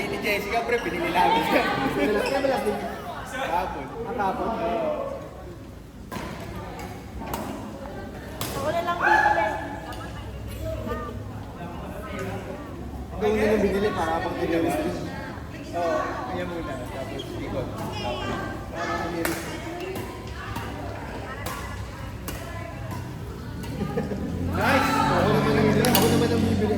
birthday ni Jessica, pre, pinili namin siya. Kaya malas din. Kapon. Ang kapon. Ako na lang bibili. Ito yung nang binili para pang chemistry. Oo, kaya muna. Tapos ikot. Para chemistry. Nice! Ako naman ang bibili. Ako naman ang bibili.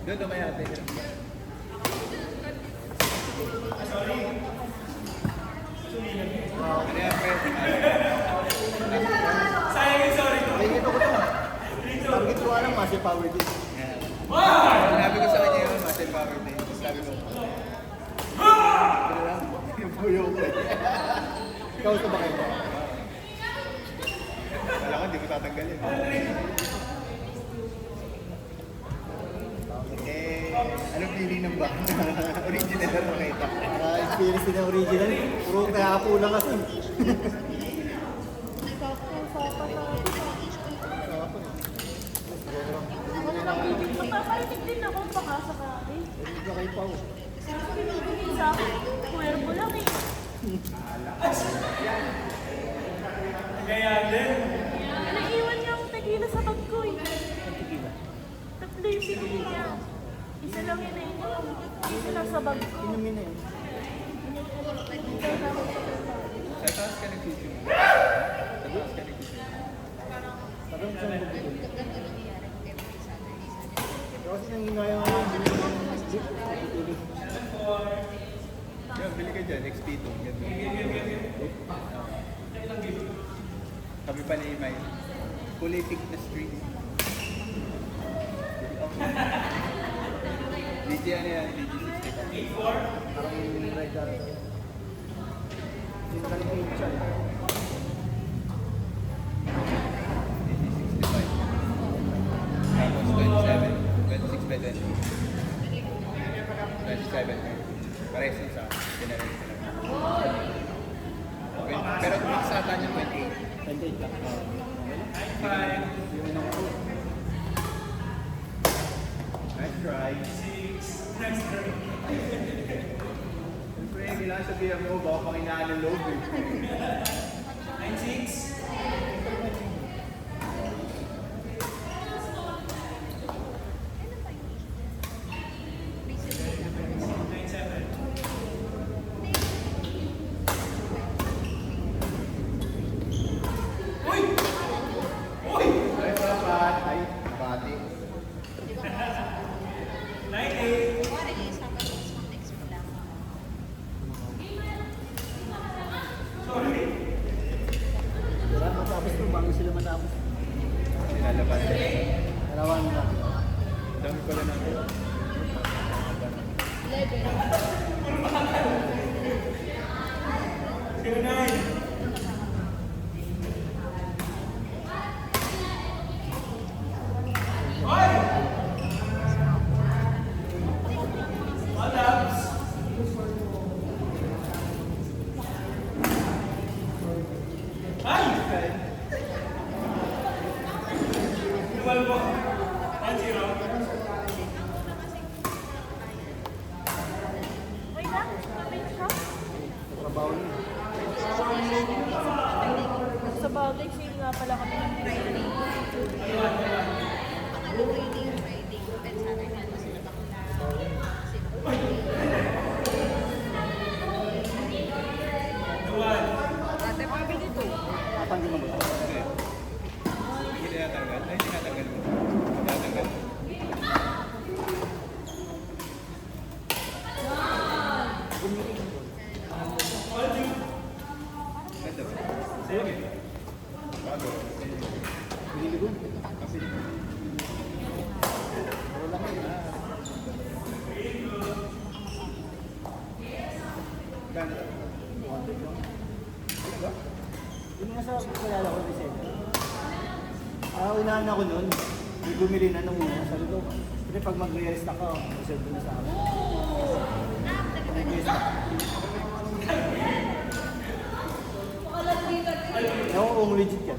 Doon na may ate. Ano yan, pre? Ay, ito ko to. Target ko alam, massive power din. Yan. Sinabi ko sa kanya yun, muscle power day. Sabi ko, Ano lang? Yung puyo ko eh. Ikaw ito ba kayo? wala ko, hindi ko tatanggalin. Anong feeling ng baka na original na makita? Experience din ang original. Puro kaya po lang kasi. Magpaparinig din ako baka sakali. Hindi kayo pa ako. Sa akin, puwerbo lang eh. Naiiwan niya ang tequila sa bag ko eh. Tatlo yung binili niya. Isa lang yun eh. Isa lang sa bag ko. Inumin na yun. Sa taas ka nag-tutu. Sa taas ka nag-tutu. Parang saan mo bibili? Kasi nang hinaya nga yung bibili ng jeep. Bibili. Yan, bili ka dyan, XP2. Kami pa ni Imay. Kulay pink na string. DJ ano yan? DJ 65. Parang yung rider. Yung kaling siya. DJ 65. Tapos 27. 26 by 20. 27. Pares yun sa generation na. Pero kung sa ata niya 28. 28 lang. Nice try. Siyempre, kailangan sabihan mo, baka pang inaan ng loob eh. 9-6. Ay, papat. Ay, pati. 9-8. Wala matapos ito, bago sila matapos. Sinalaban. Dalawan na natin. Dami pala natin. Wait lang, kapit siya. Trabaho niya. Sa bagay, sale nga pala kami ng training. Tatanggal mo ba? Hindi. Hindi tinatanggal. Ay, tinatanggal mo. Tinatanggal mo. Ganda ba? Bago. Piniligon. Kasi Wala ka yun. ganda. Ano ba? Yung nga sa kilala ko kasi. Unahan ako nun. May bumili na nung una. Sabi ko, kasi pag mag-restock ako, reserve ko na sa akin. Nag-restock. kung legit yan.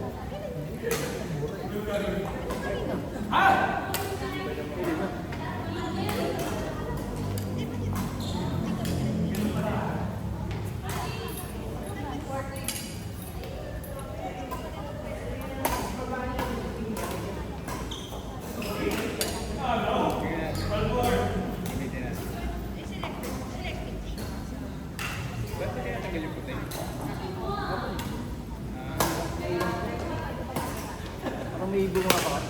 Hindi na. Ba't ba tinatanggal yung puti? Parang may ibig mga pakat.